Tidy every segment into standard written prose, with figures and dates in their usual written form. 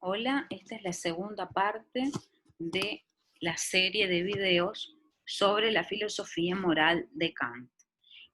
Hola, esta es la segunda parte de la serie de videos sobre la filosofía moral de Kant.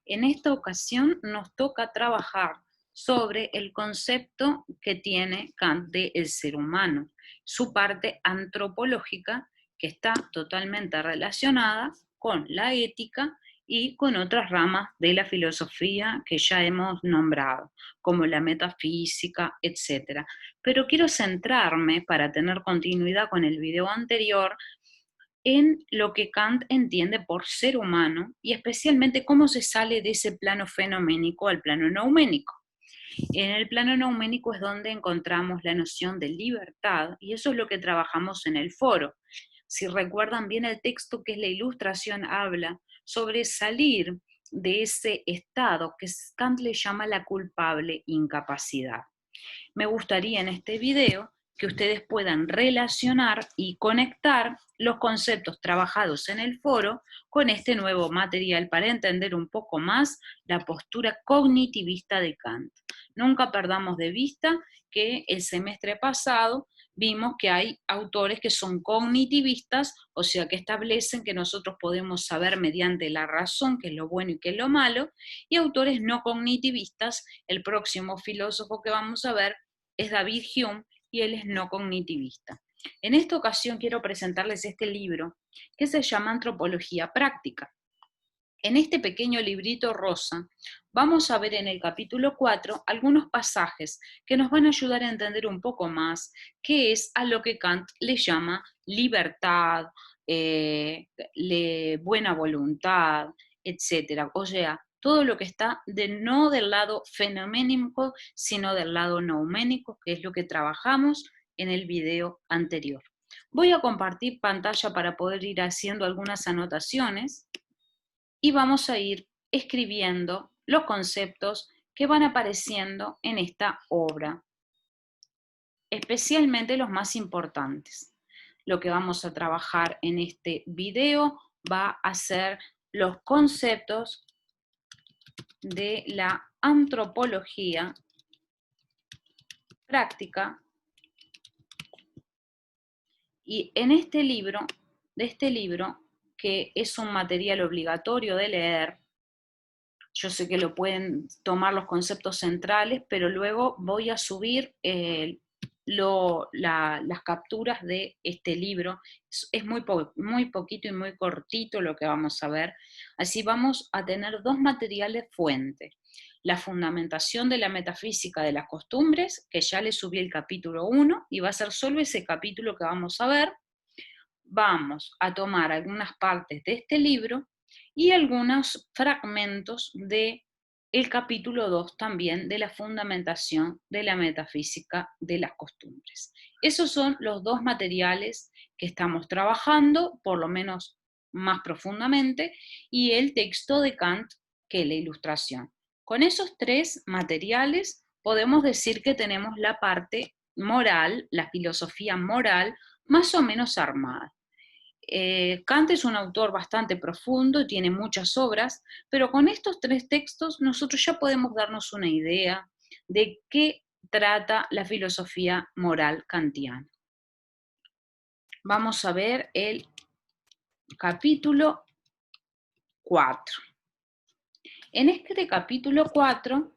En esta ocasión nos toca trabajar sobre el concepto que tiene Kant de el ser humano, su parte antropológica que está totalmente relacionada con la ética y con otras ramas de la filosofía que ya hemos nombrado, como la metafísica, etc. Pero quiero centrarme, para tener continuidad con el video anterior, en lo que Kant entiende por ser humano y especialmente cómo se sale de ese plano fenoménico al plano nouménico. En el plano nouménico es donde encontramos la noción de libertad y eso es lo que trabajamos en el foro. Si recuerdan bien el texto que es la ilustración, habla sobre salir de ese estado que Kant le llama la culpable incapacidad. Me gustaría en este video que ustedes puedan relacionar y conectar los conceptos trabajados en el foro con este nuevo material para entender un poco más la postura cognitivista de Kant. Nunca perdamos de vista que el semestre pasado vimos que hay autores que son cognitivistas, o sea, que establecen que nosotros podemos saber mediante la razón qué es lo bueno y qué es lo malo, y autores no cognitivistas. El próximo filósofo que vamos a ver es David Hume y él es no cognitivista. En esta ocasión quiero presentarles este libro que se llama Antropología Práctica. En este pequeño librito rosa vamos a ver en el capítulo 4 algunos pasajes que nos van a ayudar a entender un poco más qué es a lo que Kant le llama libertad, buena voluntad, etc. O sea, todo lo que está no del lado fenoménico, sino del lado nouménico, que es lo que trabajamos en el video anterior. Voy a compartir pantalla para poder ir haciendo algunas anotaciones y vamos a ir escribiendo los conceptos que van apareciendo en esta obra, especialmente los más importantes. Lo que vamos a trabajar en este video va a ser los conceptos de la antropología práctica, y en este libro, que es un material obligatorio de leer. Yo sé que lo pueden tomar los conceptos centrales, pero luego voy a subir las capturas de este libro. Es muy poquito y muy cortito lo que vamos a ver. Así vamos a tener dos materiales fuentes. La fundamentación de la metafísica de las costumbres, que ya le subí el capítulo 1, y va a ser solo ese capítulo que vamos a ver. Vamos a tomar algunas partes de este libro y algunos fragmentos de el capítulo 2 también de la fundamentación de la metafísica de las costumbres. Esos son los dos materiales que estamos trabajando, por lo menos más profundamente, y el texto de Kant, que es la ilustración. Con esos tres materiales podemos decir que tenemos la parte moral, la filosofía moral, más o menos armada. Kant es un autor bastante profundo, tiene muchas obras, pero con estos tres textos nosotros ya podemos darnos una idea de qué trata la filosofía moral kantiana. Vamos a ver el capítulo 4. En este capítulo 4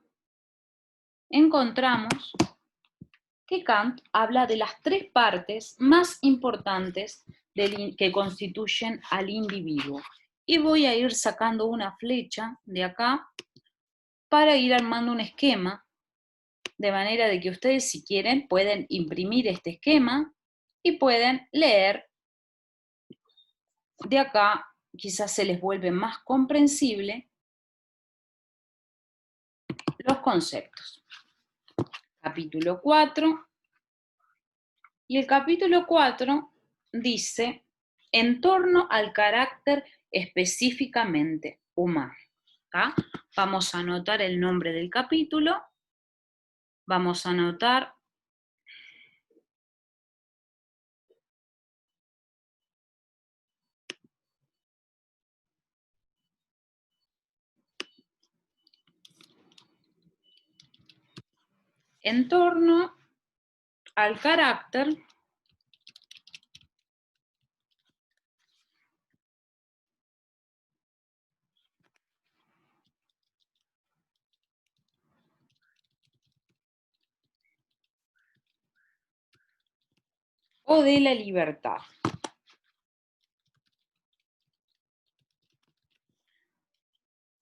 encontramos que Kant habla de las tres partes más importantes que constituyen al individuo. Y voy a ir sacando una flecha de acá para ir armando un esquema, de manera de que ustedes, si quieren, pueden imprimir este esquema y pueden leer de acá. Quizás se les vuelve más comprensible los conceptos. Capítulo 4. Y el capítulo 4 dice, en torno al carácter específicamente humano. ¿Tá? Vamos a anotar el nombre del capítulo, vamos a anotar en torno al carácter o de la libertad.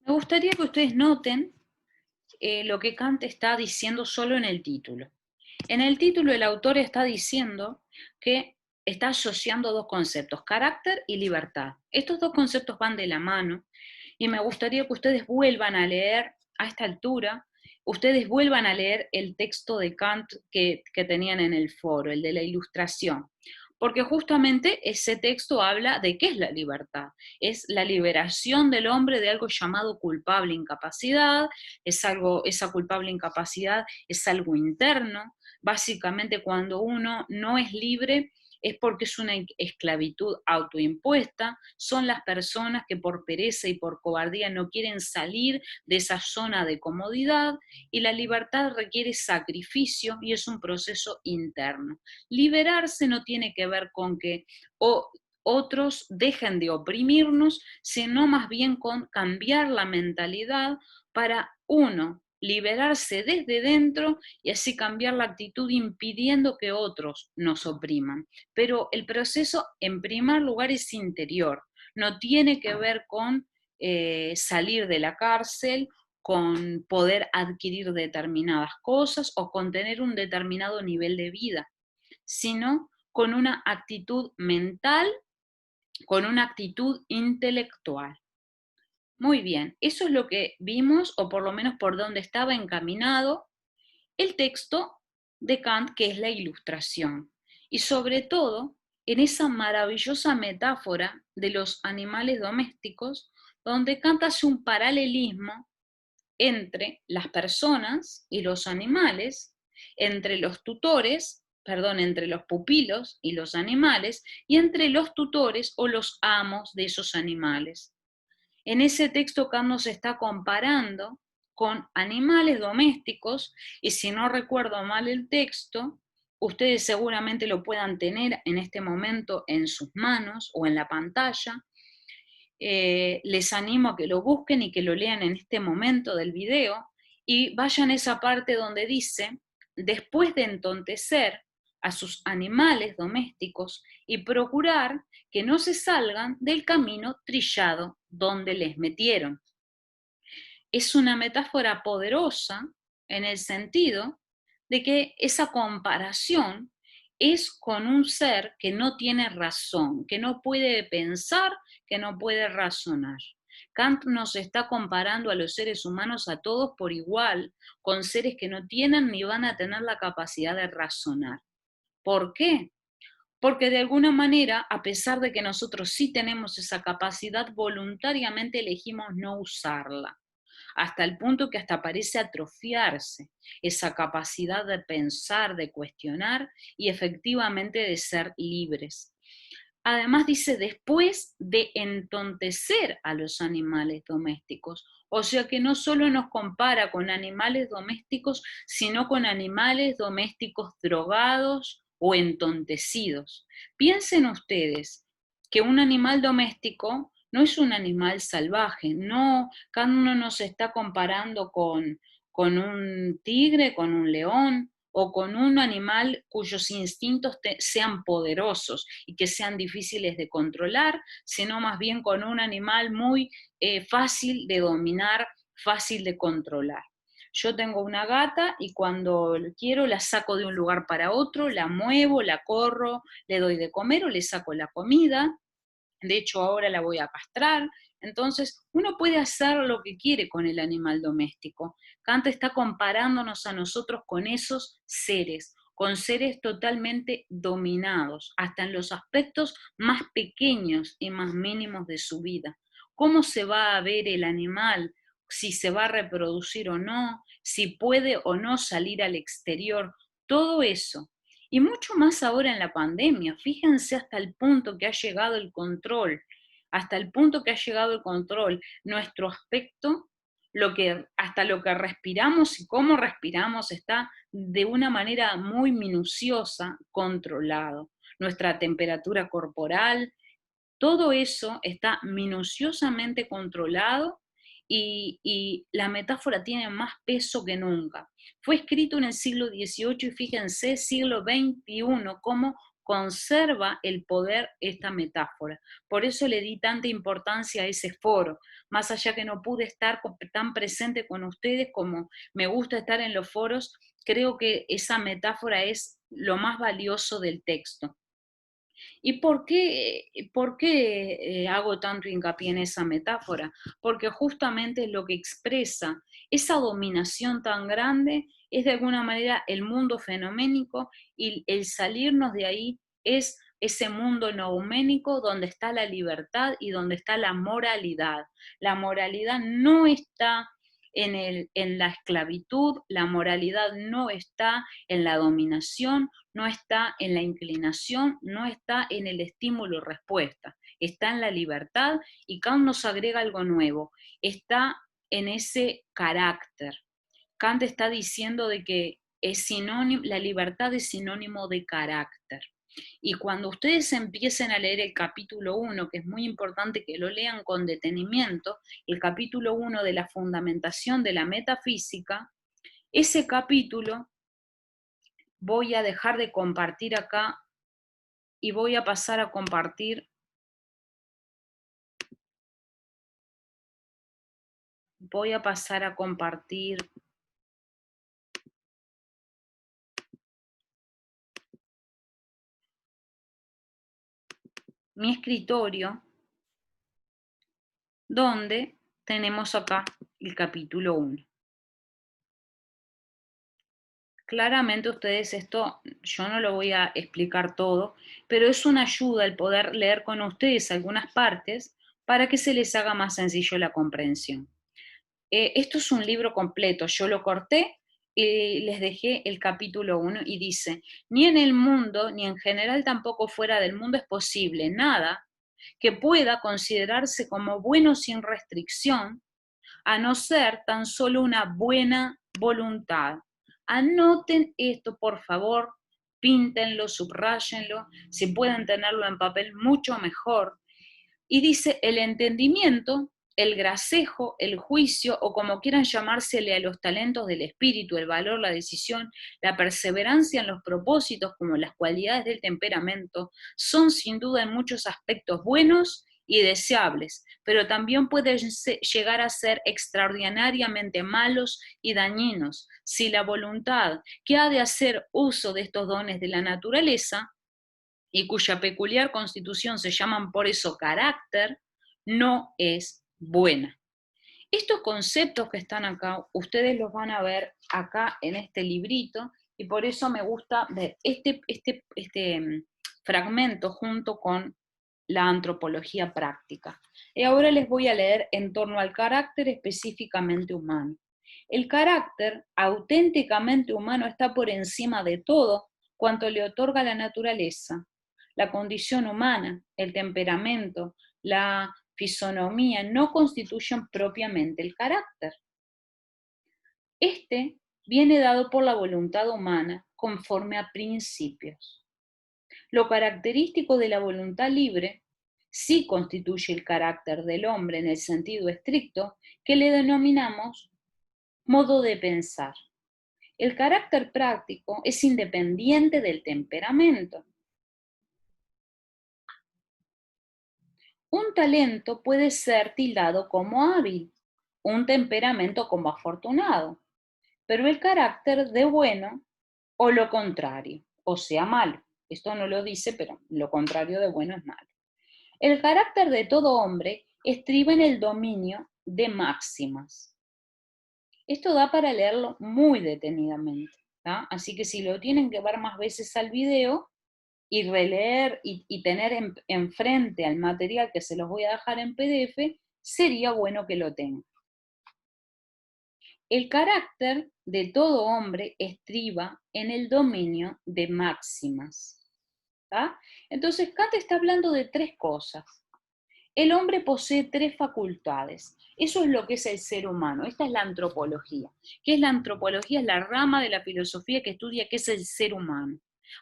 Me gustaría que ustedes noten lo que Kant está diciendo solo en el título. En el título el autor está diciendo que está asociando dos conceptos, carácter y libertad. Estos dos conceptos van de la mano y me gustaría que ustedes vuelvan a leer a esta altura, ustedes vuelvan a leer el texto de Kant que tenían en el foro, el de la Ilustración, porque justamente ese texto habla de qué es la libertad. Es la liberación del hombre de algo llamado culpable incapacidad, esa culpable incapacidad es algo interno. Básicamente, cuando uno no es libre es porque es una esclavitud autoimpuesta, son las personas que por pereza y por cobardía no quieren salir de esa zona de comodidad, y la libertad requiere sacrificio y es un proceso interno. Liberarse no tiene que ver con que otros dejen de oprimirnos, sino más bien con cambiar la mentalidad para uno liberarse desde dentro y así cambiar la actitud impidiendo que otros nos opriman. Pero el proceso en primer lugar es interior, no tiene que ver con salir de la cárcel, con poder adquirir determinadas cosas o con tener un determinado nivel de vida, sino con una actitud mental, con una actitud intelectual. Muy bien, eso es lo que vimos, o por lo menos por donde estaba encaminado el texto de Kant, que es la Ilustración, y sobre todo en esa maravillosa metáfora de los animales domésticos, donde Kant hace un paralelismo entre las personas y los animales, entre los tutores, perdón, entre los pupilos y los animales, y entre los tutores o los amos de esos animales. En ese texto Kant nos está comparando con animales domésticos, y si no recuerdo mal el texto, ustedes seguramente lo puedan tener en este momento en sus manos o en la pantalla. Les animo a que lo busquen y que lo lean en este momento del video y vayan a esa parte donde dice, después de entontecer a sus animales domésticos y procurar que no se salgan del camino trillado donde les metieron. Es una metáfora poderosa en el sentido de que esa comparación es con un ser que no tiene razón, que no puede pensar, que no puede razonar. Kant nos está comparando a los seres humanos a todos por igual, con seres que no tienen ni van a tener la capacidad de razonar. ¿Por qué? Porque de alguna manera, a pesar de que nosotros sí tenemos esa capacidad, voluntariamente elegimos no usarla, hasta el punto que hasta parece atrofiarse esa capacidad de pensar, de cuestionar y efectivamente de ser libres. Además dice, después de entontecer a los animales domésticos, o sea que no solo nos compara con animales domésticos, sino con animales domésticos drogados o entontecidos. Piensen ustedes que un animal doméstico no es un animal salvaje, no, Kant no nos está comparando con un tigre, con un león, o con un animal cuyos instintos sean poderosos y que sean difíciles de controlar, sino más bien con un animal muy fácil de dominar, fácil de controlar. Yo tengo una gata y cuando quiero la saco de un lugar para otro, la muevo, la corro, le doy de comer o le saco la comida. De hecho, ahora la voy a castrar. Entonces, uno puede hacer lo que quiere con el animal doméstico. Kant está comparándonos a nosotros con esos seres, con seres totalmente dominados, hasta en los aspectos más pequeños y más mínimos de su vida. ¿Cómo se va a ver el animal? Si se va a reproducir o no, si puede o no salir al exterior, todo eso y mucho más ahora en la pandemia. Fíjense hasta el punto que ha llegado el control, hasta el punto que ha llegado el control. Nuestro aspecto hasta lo que respiramos y cómo respiramos está de una manera muy minuciosa controlado. Nuestra temperatura corporal, todo eso está minuciosamente controlado y la metáfora tiene más peso que nunca. Fue escrito en el siglo XVIII y fíjense, siglo XXI, cómo conserva el poder esta metáfora. Por eso le di tanta importancia a ese foro, más allá que no pude estar tan presente con ustedes como me gusta estar en los foros, creo que esa metáfora es lo más valioso del texto. ¿Y por qué hago tanto hincapié en esa metáfora? Porque justamente es lo que expresa esa dominación tan grande, es de alguna manera el mundo fenoménico y el salirnos de ahí es ese mundo nouménico donde está la libertad y donde está la moralidad. La moralidad no está en la esclavitud, la moralidad no está en la dominación, no está en la inclinación, no está en el estímulo y respuesta, está en la libertad y Kant nos agrega algo nuevo, está en ese carácter. Kant está diciendo de que es sinónimo, la libertad es sinónimo de carácter. Y cuando ustedes empiecen a leer el capítulo 1, que es muy importante que lo lean con detenimiento, el capítulo 1 de la fundamentación de la metafísica, ese capítulo voy a dejar de compartir acá y voy a pasar a compartir, mi escritorio, donde tenemos acá el capítulo 1. Claramente ustedes esto, yo no lo voy a explicar todo, pero es una ayuda el poder leer con ustedes algunas partes para que se les haga más sencillo la comprensión. Esto es un libro completo, yo lo corté y les dejé el capítulo 1 y dice, ni en el mundo, ni en general tampoco fuera del mundo es posible nada que pueda considerarse como bueno sin restricción, a no ser tan solo una buena voluntad. Anoten esto, por favor, píntenlo, subrayenlo, si pueden tenerlo en papel, mucho mejor. Y dice, el entendimiento, el gracejo, el juicio, o como quieran llamársele a los talentos del espíritu, el valor, la decisión, la perseverancia en los propósitos, como las cualidades del temperamento, son sin duda en muchos aspectos buenos y deseables, pero también pueden llegar a ser extraordinariamente malos y dañinos si la voluntad que ha de hacer uso de estos dones de la naturaleza y cuya peculiar constitución se llaman por eso carácter, no es buena. Estos conceptos que están acá, ustedes los van a ver acá en este librito, y por eso me gusta ver este fragmento junto con la antropología práctica. Y ahora les voy a leer en torno al carácter específicamente humano. El carácter auténticamente humano está por encima de todo cuanto le otorga la naturaleza. La condición humana, el temperamento, la fisonomía no constituyen propiamente el carácter. Este viene dado por la voluntad humana conforme a principios. Lo característico de la voluntad libre sí constituye el carácter del hombre en el sentido estricto que le denominamos modo de pensar. El carácter práctico es independiente del temperamento. Un talento puede ser tildado como hábil, un temperamento como afortunado, pero el carácter de bueno o lo contrario, o sea malo. Esto no lo dice, pero lo contrario de bueno es malo. El carácter de todo hombre estriba en el dominio de máximas. Esto da para leerlo muy detenidamente, ¿tá? Así que si lo tienen que ver más veces al video y releer y tener enfrente al material que se los voy a dejar en PDF, sería bueno que lo tengan. El carácter de todo hombre estriba en el dominio de máximas. ¿Tá? Entonces, Kant está hablando de tres cosas. El hombre posee tres facultades. Eso es lo que es el ser humano. Esta es la antropología. ¿Qué es la antropología? Es la rama de la filosofía que estudia qué es el ser humano.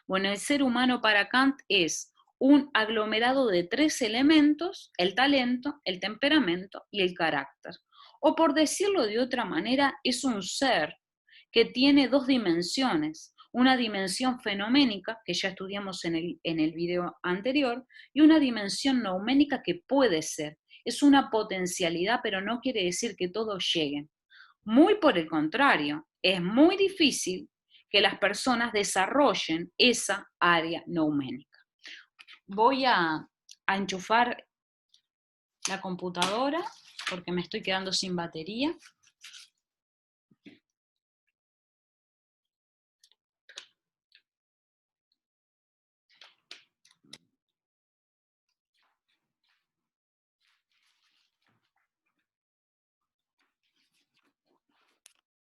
Bueno, el ser humano para Kant es un aglomerado de tres elementos: el talento, el temperamento y el carácter. O por decirlo de otra manera, es un ser que tiene dos dimensiones: una dimensión fenoménica, que ya estudiamos en el video anterior, y una dimensión nouménica que puede ser. Es una potencialidad, pero no quiere decir que todos lleguen. Muy por el contrario, es muy difícil que las personas desarrollen esa área nouménica. Voy a enchufar la computadora porque me estoy quedando sin batería.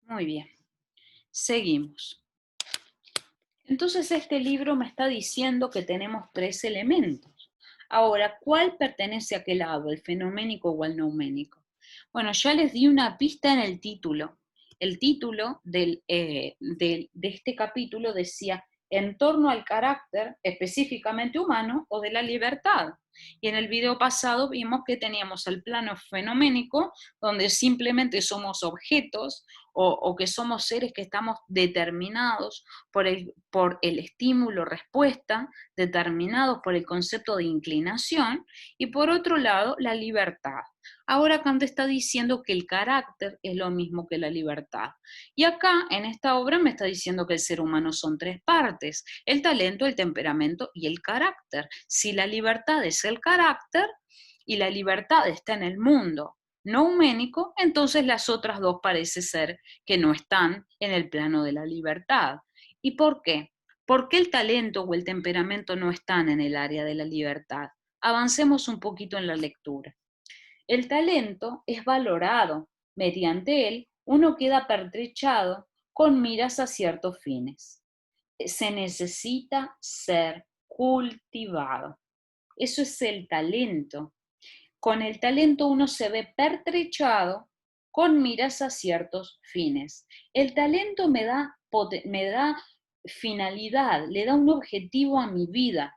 Muy bien, seguimos. Entonces este libro me está diciendo que tenemos tres elementos. Ahora, ¿cuál pertenece a qué lado? ¿El fenoménico o el nouménico? Bueno, ya les di una pista en el título. El título de este capítulo decía en torno al carácter específicamente humano o de la libertad. Y en el video pasado vimos que teníamos el plano fenoménico, donde simplemente somos objetos o que somos seres que estamos determinados por el estímulo-respuesta, determinados por el concepto de inclinación, y por otro lado, la libertad. Ahora Kant está diciendo que el carácter es lo mismo que la libertad. Y acá, en esta obra, me está diciendo que el ser humano son tres partes: el talento, el temperamento y el carácter. Si la libertad es el carácter y la libertad está en el mundo nouménico, entonces las otras dos parece ser que no están en el plano de la libertad. ¿Y por qué? ¿Por qué el talento o el temperamento no están en el área de la libertad? Avancemos un poquito en la lectura. El talento es valorado. Mediante él, uno queda pertrechado con miras a ciertos fines. Se necesita ser cultivado. Eso es el talento. Con el talento uno se ve pertrechado con miras a ciertos fines. El talento me da finalidad, le da un objetivo a mi vida.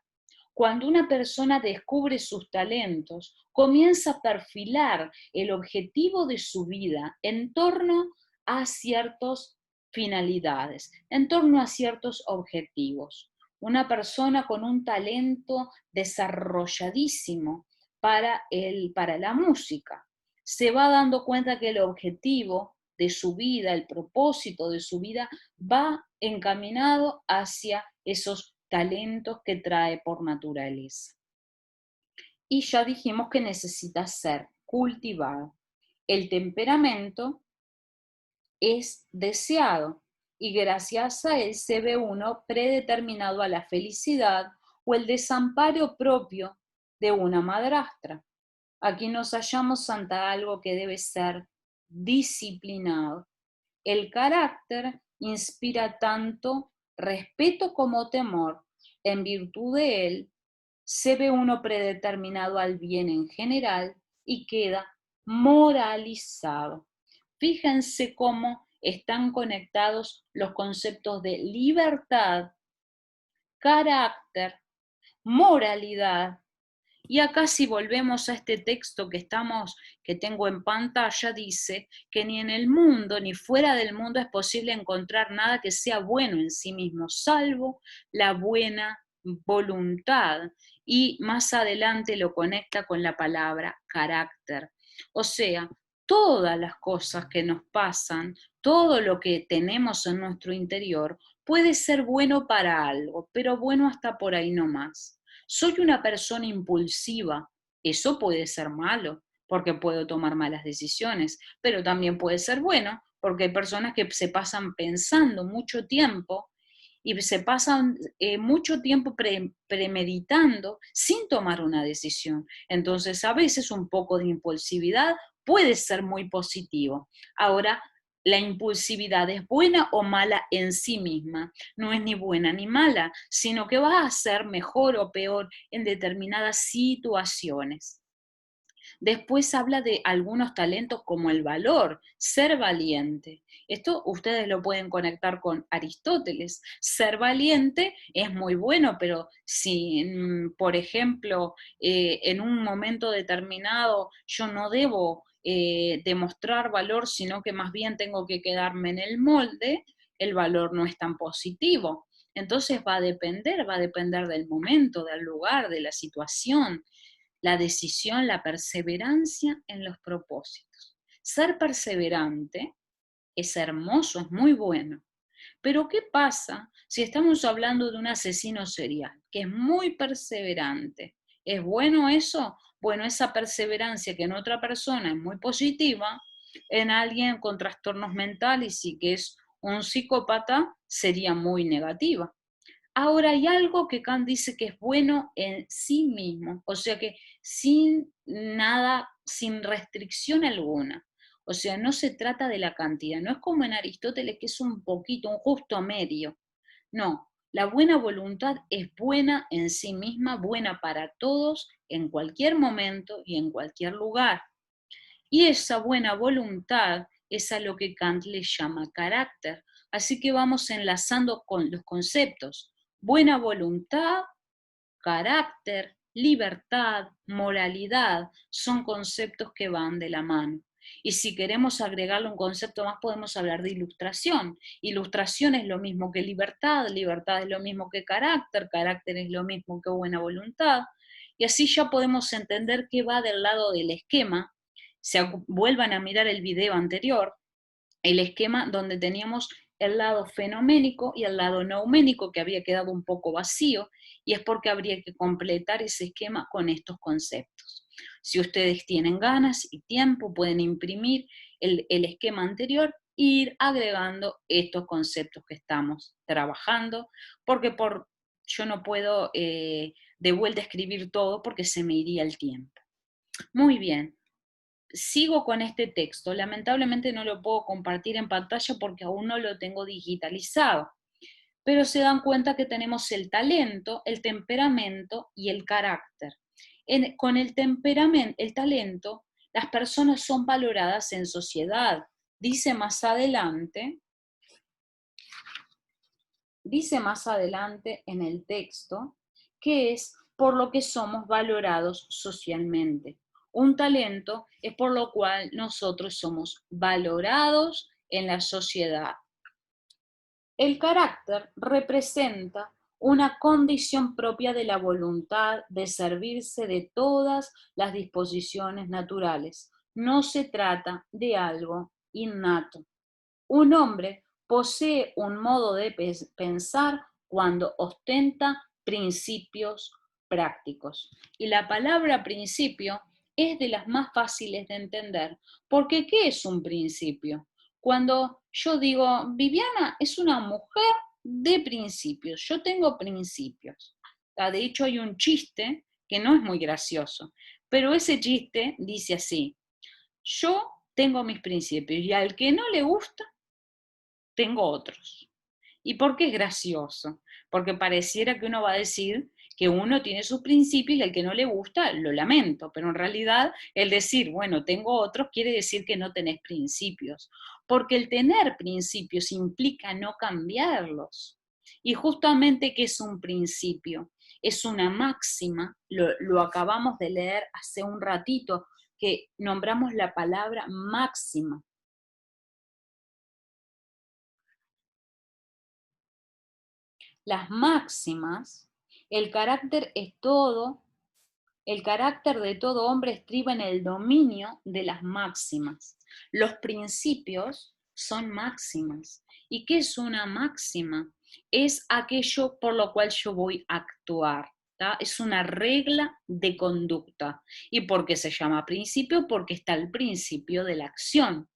Cuando una persona descubre sus talentos, comienza a perfilar el objetivo de su vida en torno a ciertas finalidades, en torno a ciertos objetivos. Una persona con un talento desarrolladísimo para la música se va dando cuenta que el objetivo de su vida, el propósito de su vida, va encaminado hacia esos talentos que trae por naturaleza. Y ya dijimos que necesita ser cultivado. El temperamento es deseado y gracias a él se ve uno predeterminado a la felicidad o el desamparo propio de una madrastra. Aquí nos hallamos ante algo que debe ser disciplinado. El carácter inspira tanto respeto como temor. En virtud de él, se ve uno predeterminado al bien en general y queda moralizado. Fíjense cómo están conectados los conceptos de libertad, carácter, moralidad. Y acá, si volvemos a este texto que tengo en pantalla, dice que ni en el mundo ni fuera del mundo es posible encontrar nada que sea bueno en sí mismo, salvo la buena voluntad. Y más adelante lo conecta con la palabra carácter. O sea, todas las cosas que nos pasan, todo lo que tenemos en nuestro interior, puede ser bueno para algo, pero bueno hasta por ahí no más. Soy una persona impulsiva, eso puede ser malo, porque puedo tomar malas decisiones, pero también puede ser bueno, porque hay personas que se pasan pensando mucho tiempo y se pasan mucho tiempo premeditando sin tomar una decisión. Entonces, a veces un poco de impulsividad puede ser muy positivo. Ahora, la impulsividad es buena o mala en sí misma. No es ni buena ni mala, sino que va a ser mejor o peor en determinadas situaciones. Después habla de algunos talentos como el valor, ser valiente. Esto ustedes lo pueden conectar con Aristóteles. Ser valiente es muy bueno, pero si, por ejemplo, en un momento determinado yo no debo demostrar valor, sino que más bien tengo que quedarme en el molde, el valor no es tan positivo. Entonces va a depender del momento, del lugar, de la situación, la decisión, la perseverancia en los propósitos. Ser perseverante es hermoso, es muy bueno. Pero ¿qué pasa si estamos hablando de un asesino serial que es muy perseverante? ¿Es bueno eso? Bueno, esa perseverancia que en otra persona es muy positiva, en alguien con trastornos mentales y que es un psicópata sería muy negativa. Ahora hay algo que Kant dice que es bueno en sí mismo, o sea que sin nada, sin restricción alguna. O sea, no se trata de la cantidad, no es como en Aristóteles que es un poquito, un justo medio. No, la buena voluntad es buena en sí misma, buena para todos, en cualquier momento y en cualquier lugar. Y esa buena voluntad es a lo que Kant le llama carácter. Así que vamos enlazando con los conceptos. Buena voluntad, carácter, libertad, moralidad, son conceptos que van de la mano. Y si queremos agregarle un concepto más, podemos hablar de ilustración. Ilustración es lo mismo que libertad, libertad es lo mismo que carácter, carácter es lo mismo que buena voluntad. Y así ya podemos entender que va del lado del esquema. Vuelvan a mirar el video anterior, el esquema donde teníamos el lado fenoménico y el lado nouménico que había quedado un poco vacío, y es porque habría que completar ese esquema con estos conceptos. Si ustedes tienen ganas y tiempo, pueden imprimir el esquema anterior e ir agregando estos conceptos que estamos trabajando, porque yo no puedo de vuelta escribir todo porque se me iría el tiempo. Muy bien, sigo con este texto. Lamentablemente no lo puedo compartir en pantalla porque aún no lo tengo digitalizado. Pero se dan cuenta que tenemos el talento, el temperamento y el carácter. Con el temperamento, el talento, las personas son valoradas en sociedad. Dice más adelante en el texto que es por lo que somos valorados socialmente. Un talento es por lo cual nosotros somos valorados en la sociedad. El carácter representa una condición propia de la voluntad de servirse de todas las disposiciones naturales. No se trata de algo innato. Un hombre posee un modo de pensar cuando ostenta principios prácticos. Y la palabra principio es de las más fáciles de entender, porque ¿qué es un principio? Cuando yo digo, Viviana es una mujer de principios, yo tengo principios. De hecho, hay un chiste que no es muy gracioso, pero ese chiste dice así: yo tengo mis principios y al que no le gusta, tengo otros. ¿Y por qué es gracioso? Porque pareciera que uno va a decir que uno tiene sus principios y al que no le gusta, lo lamento, pero en realidad el decir, bueno, tengo otros, quiere decir que no tenés principios, porque el tener principios implica no cambiarlos. Y justamente, ¿qué es un principio? Es una máxima, lo acabamos de leer hace un ratito, que nombramos la palabra máxima. Las máximas, el carácter es todo, el carácter de todo hombre estriba en el dominio de las máximas. Los principios son máximas. ¿Y qué es una máxima? Es aquello por lo cual yo voy a actuar. ¿tá? Es una regla de conducta. ¿Y por qué se llama principio? Porque está el principio de la acción.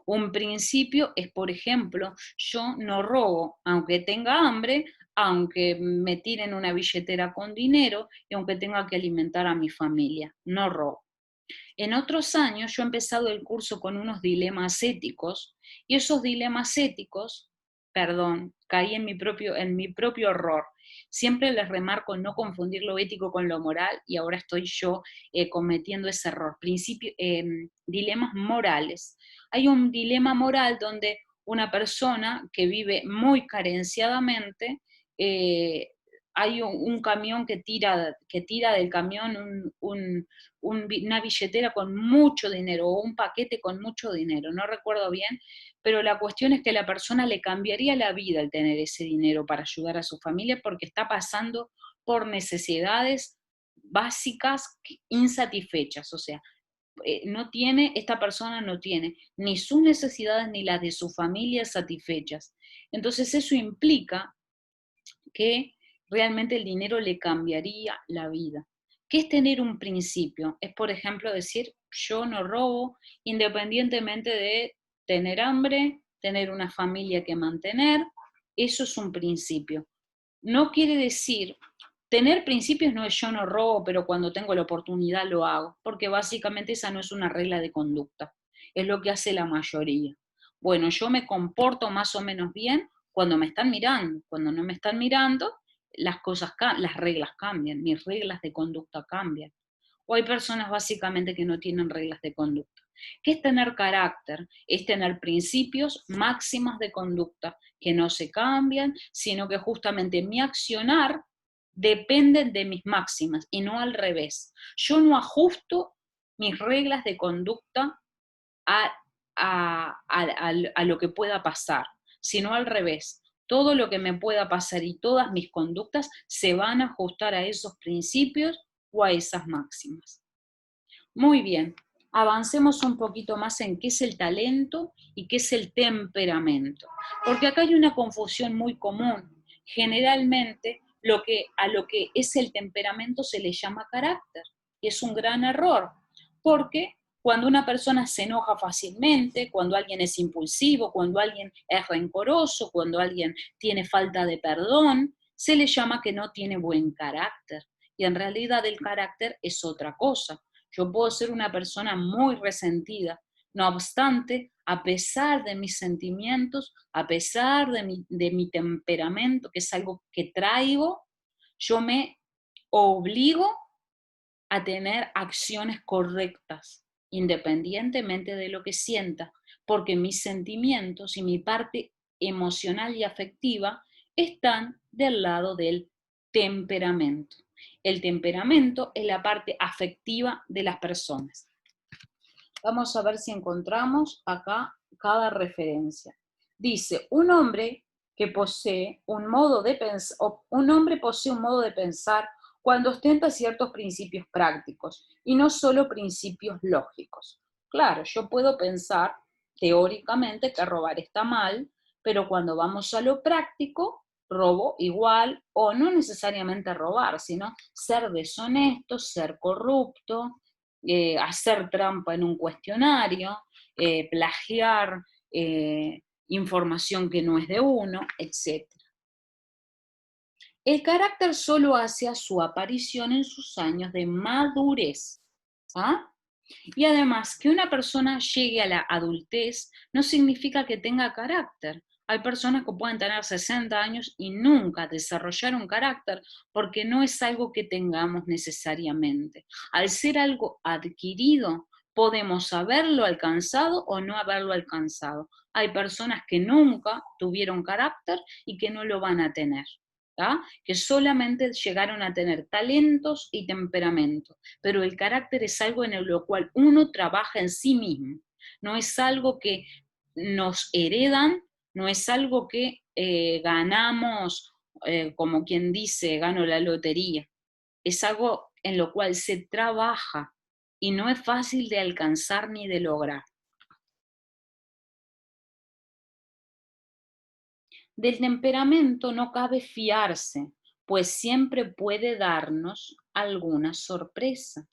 Un principio es, por ejemplo, yo no robo, aunque tenga hambre, aunque me tiren una billetera con dinero y aunque tenga que alimentar a mi familia, no robo. En otros años yo he empezado el curso con unos dilemas éticos y esos dilemas éticos, perdón, caí en mi propio error. Siempre les remarco no confundir lo ético con lo moral, y ahora estoy yo cometiendo ese error. Dilemas morales. Hay un dilema moral donde una persona que vive muy carenciadamente, hay un camión que tira del camión una billetera con mucho dinero o un paquete con mucho dinero, no recuerdo bien, pero la cuestión es que a la persona le cambiaría la vida el tener ese dinero para ayudar a su familia porque está pasando por necesidades básicas insatisfechas, o sea, esta persona no tiene ni sus necesidades ni las de su familia satisfechas. Entonces eso implica que realmente el dinero le cambiaría la vida. ¿Qué es tener un principio? Es, por ejemplo, decir, yo no robo, independientemente de tener hambre, tener una familia que mantener, eso es un principio. No quiere decir, tener principios no es yo no robo, pero cuando tengo la oportunidad lo hago, porque básicamente esa no es una regla de conducta, es lo que hace la mayoría. Bueno, yo me comporto más o menos bien cuando me están mirando, cuando no me están mirando, las reglas cambian, mis reglas de conducta cambian. O hay personas básicamente que no tienen reglas de conducta. ¿Qué es tener carácter? Es tener principios máximos de conducta que no se cambian, sino que justamente mi accionar depende de mis máximas y no al revés. Yo no ajusto mis reglas de conducta a, a lo que pueda pasar, sino al revés. Todo lo que me pueda pasar y todas mis conductas se van a ajustar a esos principios o a esas máximas. Muy bien, avancemos un poquito más en qué es el talento y qué es el temperamento, porque acá hay una confusión muy común. Generalmente a lo que es el temperamento se le llama carácter, y es un gran error, porque cuando una persona se enoja fácilmente, cuando alguien es impulsivo, cuando alguien es rencoroso, cuando alguien tiene falta de perdón, se le llama que no tiene buen carácter, y en realidad el carácter es otra cosa. Yo puedo ser una persona muy resentida, no obstante, a pesar de mis sentimientos, a pesar de mi temperamento, que es algo que traigo, yo me obligo a tener acciones correctas, independientemente de lo que sienta, porque mis sentimientos y mi parte emocional y afectiva están del lado del temperamento. El temperamento es la parte afectiva de las personas. Vamos a ver si encontramos acá cada referencia. Dice, un hombre posee un modo de pensar cuando ostenta ciertos principios prácticos y no solo principios lógicos. Claro, yo puedo pensar teóricamente que robar está mal, pero cuando vamos a lo práctico, robo igual, o no necesariamente robar, sino ser deshonesto, ser corrupto, hacer trampa en un cuestionario, plagiar información que no es de uno, etc. El carácter solo hace su aparición en sus años de madurez. ¿Ah? Y además, que una persona llegue a la adultez no significa que tenga carácter. Hay personas que pueden tener 60 años y nunca desarrollar un carácter porque no es algo que tengamos necesariamente. Al ser algo adquirido, podemos haberlo alcanzado o no haberlo alcanzado. Hay personas que nunca tuvieron carácter y que no lo van a tener, ¿tá? Que solamente llegaron a tener talentos y temperamento, pero el carácter es algo en lo cual uno trabaja en sí mismo, no es algo que nos heredan, no es algo que ganamos, como quien dice, gano la lotería, es algo en lo cual se trabaja y no es fácil de alcanzar ni de lograr. Del temperamento no cabe fiarse, pues siempre puede darnos alguna sorpresa.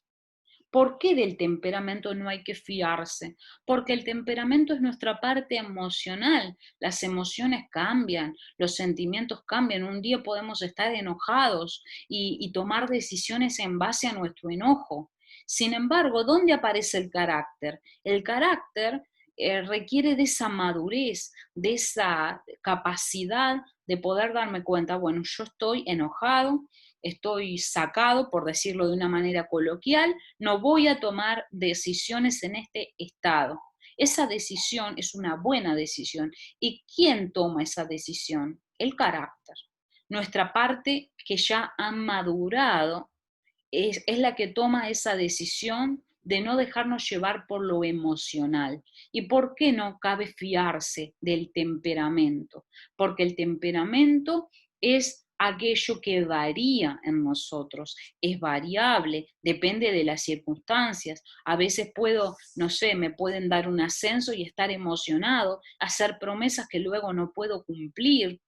¿Por qué del temperamento no hay que fiarse? Porque el temperamento es nuestra parte emocional. Las emociones cambian, los sentimientos cambian. Un día podemos estar enojados y tomar decisiones en base a nuestro enojo. Sin embargo, ¿dónde aparece el carácter? El carácter requiere de esa madurez, de esa capacidad de poder darme cuenta, bueno, yo estoy enojado, estoy sacado, por decirlo de una manera coloquial, no voy a tomar decisiones en este estado. Esa decisión es una buena decisión. ¿Y quién toma esa decisión? El carácter. Nuestra parte que ya ha madurado es la que toma esa decisión de no dejarnos llevar por lo emocional. ¿Y por qué no cabe fiarse del temperamento? Porque el temperamento es aquello que varía en nosotros, es variable, depende de las circunstancias. A veces puedo, no sé, me pueden dar un ascenso y estar emocionado, hacer promesas que luego no puedo cumplir.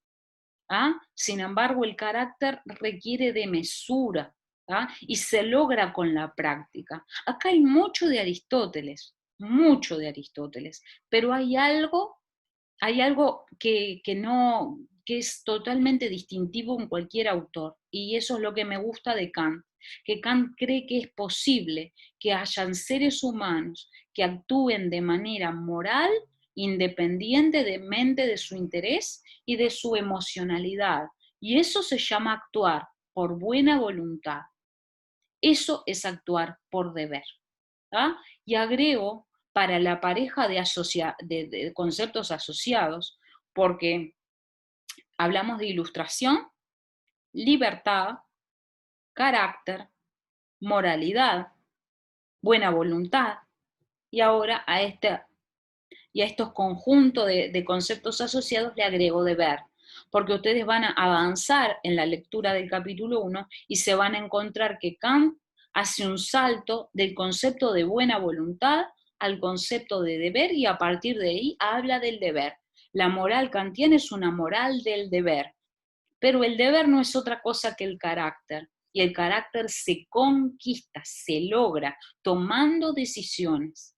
¿Ah? Sin embargo, el carácter requiere de mesura, ¿ah? Y se logra con la práctica. Acá hay mucho de Aristóteles, pero hay algo que no, que es totalmente distintivo en cualquier autor, y eso es lo que me gusta de Kant, que Kant cree que es posible que hayan seres humanos que actúen de manera moral, independiente de mente de su interés y de su emocionalidad, y eso se llama actuar por buena voluntad. Eso es actuar por deber. ¿Ah? Y agrego para la pareja de conceptos asociados, porque hablamos de ilustración, libertad, carácter, moralidad, buena voluntad, y ahora y a estos conjuntos de conceptos asociados le agrego deber, porque ustedes van a avanzar en la lectura del capítulo 1 y se van a encontrar que Kant hace un salto del concepto de buena voluntad al concepto de deber, y a partir de ahí habla del deber. La moral kantiana es una moral del deber, pero el deber no es otra cosa que el carácter, y el carácter se conquista, se logra tomando decisiones.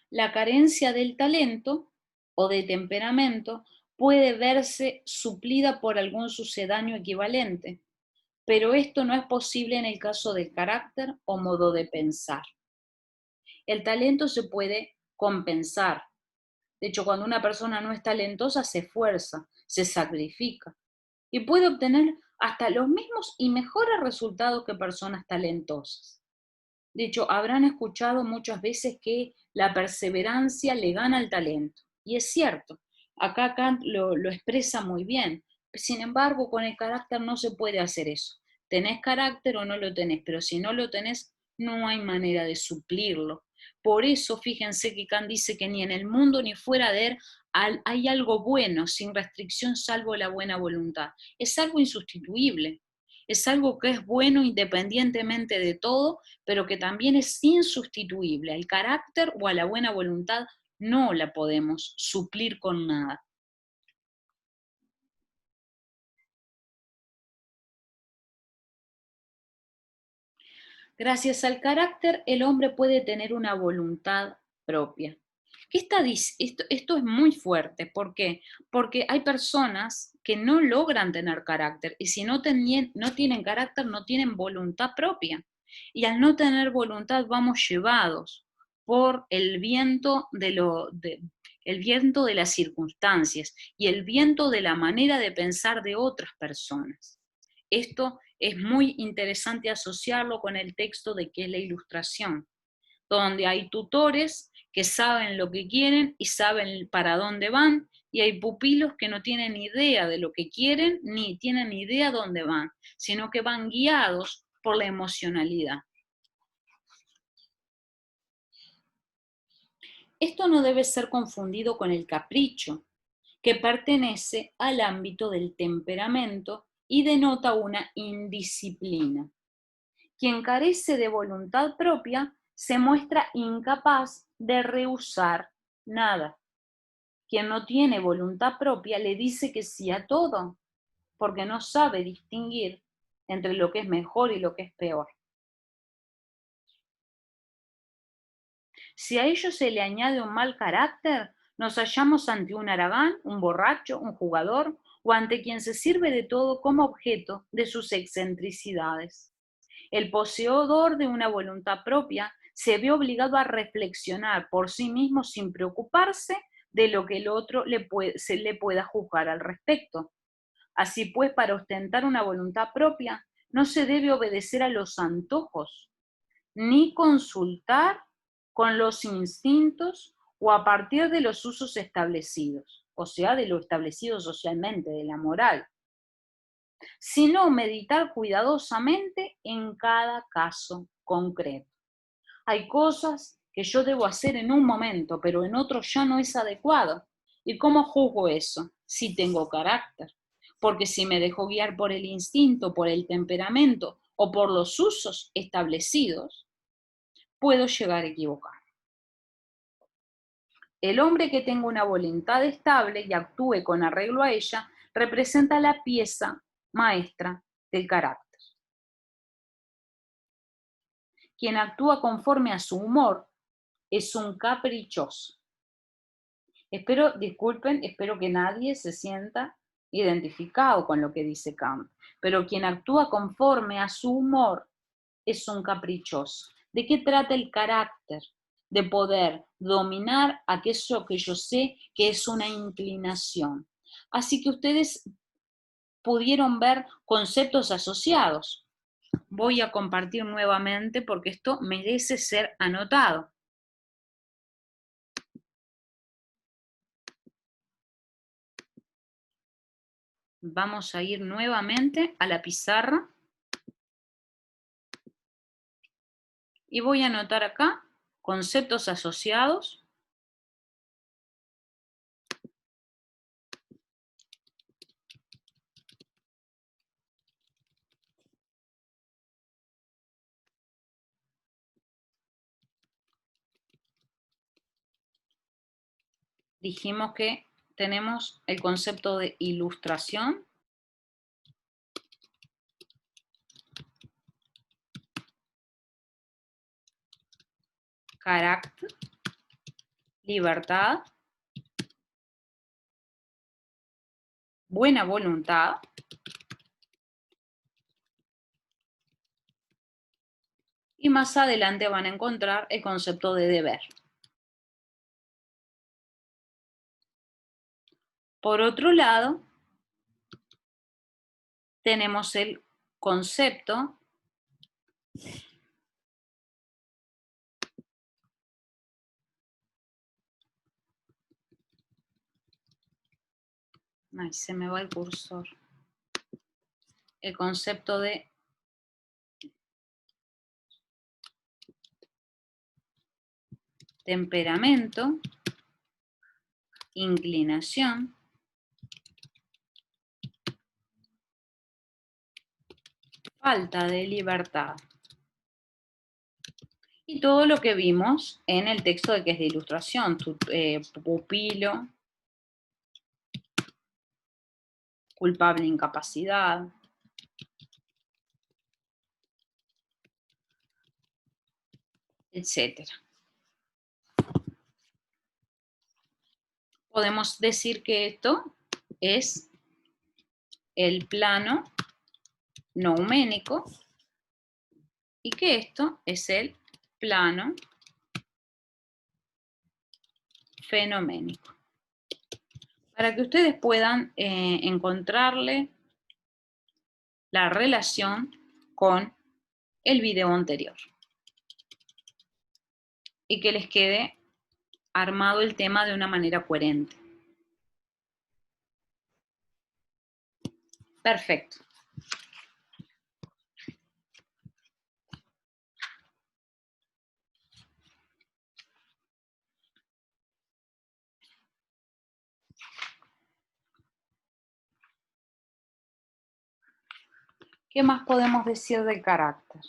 La carencia del talento o de temperamento puede verse suplida por algún sucedáneo equivalente, pero esto no es posible en el caso del carácter o modo de pensar. El talento se puede compensar. De hecho, cuando una persona no es talentosa, se esfuerza, se sacrifica y puede obtener hasta los mismos y mejores resultados que personas talentosas. De hecho, habrán escuchado muchas veces que la perseverancia le gana al talento. Y es cierto, acá Kant lo expresa muy bien. Sin embargo, con el carácter no se puede hacer eso. Tenés carácter o no lo tenés, pero si no lo tenés, no hay manera de suplirlo. Por eso, fíjense que Kant dice que ni en el mundo ni fuera de él hay algo bueno, sin restricción, salvo la buena voluntad. Es algo insustituible. Es algo que es bueno independientemente de todo, pero que también es insustituible. El carácter o a la buena voluntad no la podemos suplir con nada. Gracias al carácter, el hombre puede tener una voluntad propia. Esto es muy fuerte. ¿Por qué? Porque hay personas que no logran tener carácter, y si no tienen carácter, no tienen voluntad propia. Y al no tener voluntad, vamos llevados por el viento el viento de las circunstancias y el viento de la manera de pensar de otras personas. Esto es muy interesante asociarlo con el texto de que es la ilustración, donde hay tutores que saben lo que quieren y saben para dónde van, y hay pupilos que no tienen idea de lo que quieren ni tienen idea dónde van, sino que van guiados por la emocionalidad. Esto no debe ser confundido con el capricho, que pertenece al ámbito del temperamento y denota una indisciplina. Quien carece de voluntad propia se muestra incapaz de rehusar nada. Quien no tiene voluntad propia le dice que sí a todo, porque no sabe distinguir entre lo que es mejor y lo que es peor. Si a ello se le añade un mal carácter, nos hallamos ante un haragán, un borracho, un jugador, o ante quien se sirve de todo como objeto de sus excentricidades. El poseedor de una voluntad propia se ve obligado a reflexionar por sí mismo sin preocuparse de lo que el otro se le pueda juzgar al respecto. Así pues, para ostentar una voluntad propia, no se debe obedecer a los antojos, ni consultar con los instintos o a partir de los usos establecidos, o sea, de lo establecido socialmente, de la moral, sino meditar cuidadosamente en cada caso concreto. Hay cosas que yo debo hacer en un momento, pero en otro ya no es adecuado. ¿Y cómo juzgo eso? Si tengo carácter. Porque si me dejo guiar por el instinto, por el temperamento o por los usos establecidos, puedo llegar a equivocar. El hombre que tenga una voluntad estable y actúe con arreglo a ella representa la pieza maestra del carácter. Quien actúa conforme a su humor es un caprichoso. Espero que nadie se sienta identificado con lo que dice Kant, pero quien actúa conforme a su humor es un caprichoso. ¿De qué trata el carácter? De poder dominar aquello que yo sé que es una inclinación. Así que ustedes pudieron ver conceptos asociados. Voy a compartir nuevamente porque esto merece ser anotado. Vamos a ir nuevamente a la pizarra y voy a anotar acá conceptos asociados. Dijimos que tenemos el concepto de ilustración, carácter, libertad, buena voluntad, y más adelante van a encontrar el concepto de deber. Por otro lado, tenemos el concepto ay, se me va el cursor. El concepto de temperamento, inclinación, falta de libertad. Y todo lo que vimos en el texto de que es de ilustración, pupilo, culpable incapacidad, etc. Podemos decir que esto es el plano nouménico y que esto es el plano fenoménico. Para que ustedes puedan encontrarle la relación con el video anterior y que les quede armado el tema de una manera coherente. Perfecto. ¿Qué más podemos decir del carácter?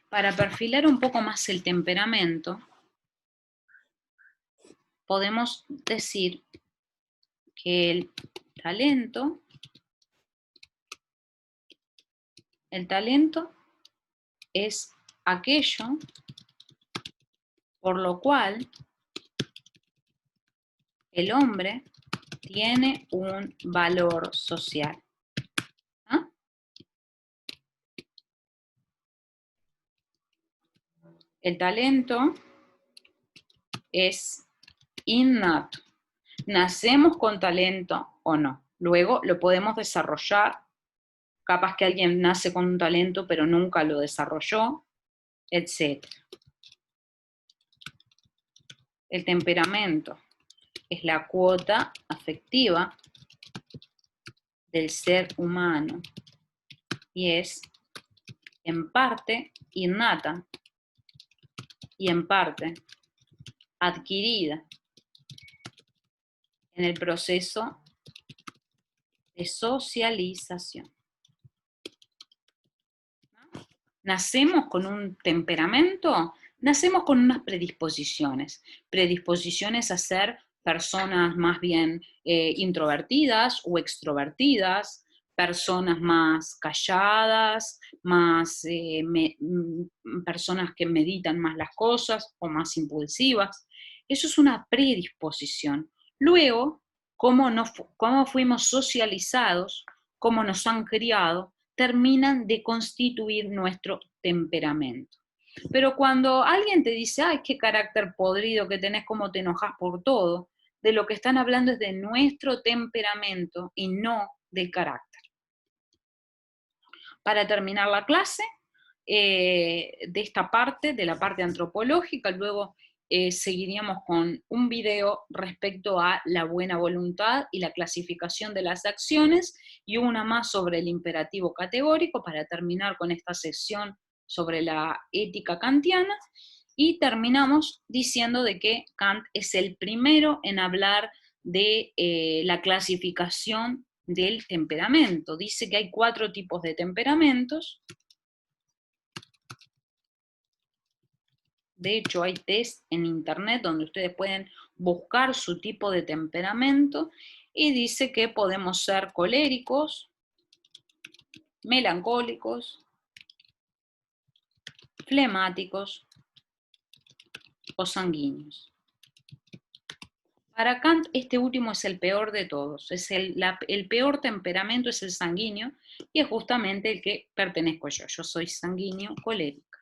Para perfilar un poco más el temperamento, podemos decir que el talento es aquello por lo cual el hombre tiene un valor social. El talento es innato. ¿Nacemos con talento o no? Luego lo podemos desarrollar. Capaz que alguien nace con un talento pero nunca lo desarrolló, etc. El temperamento es la cuota afectiva del ser humano y es en parte innata y en parte adquirida en el proceso de socialización. ¿Nacemos con un temperamento? Nacemos con unas predisposiciones a ser personas más bien introvertidas o extrovertidas, personas más calladas, personas que meditan más las cosas o más impulsivas. Eso es una predisposición. Luego, cómo fuimos socializados, cómo nos han criado, terminan de constituir nuestro temperamento. Pero cuando alguien te dice, ay, qué carácter podrido que tenés, cómo te enojas por todo, de lo que están hablando es de nuestro temperamento y no del carácter. Para terminar la clase de esta parte, de la parte antropológica, luego seguiríamos con un video respecto a la buena voluntad y la clasificación de las acciones y una más sobre el imperativo categórico para terminar con esta sección sobre la ética kantiana y terminamos diciendo de que Kant es el primero en hablar de la clasificación del temperamento. Dice que hay 4 tipos de temperamentos. De hecho, hay test en internet donde ustedes pueden buscar su tipo de temperamento y dice que podemos ser coléricos, melancólicos, flemáticos o sanguíneos. Para Kant, este último es el peor de todos. El peor temperamento es el sanguíneo y es justamente el que pertenezco yo. Yo soy sanguíneo colérica.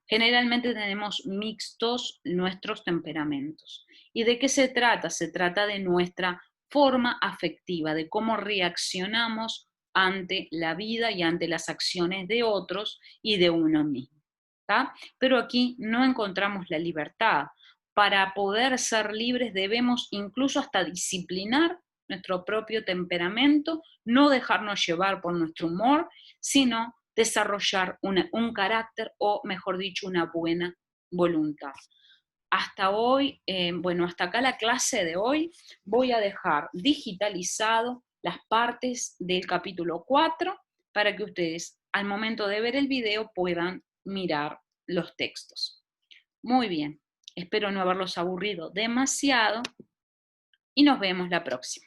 Generalmente tenemos mixtos nuestros temperamentos. ¿Y de qué se trata? Se trata de nuestra forma afectiva, de cómo reaccionamos ante la vida y ante las acciones de otros y de uno mismo. ¿Tá? Pero aquí no encontramos la libertad. Para poder ser libres debemos incluso hasta disciplinar nuestro propio temperamento, no dejarnos llevar por nuestro humor, sino desarrollar un carácter o, mejor dicho, una buena voluntad. Hasta hoy, hasta acá la clase de hoy. Voy a dejar digitalizado las partes del capítulo 4 para que ustedes, al momento de ver el video, puedan mirar los textos. Muy bien, espero no haberlos aburrido demasiado y nos vemos la próxima.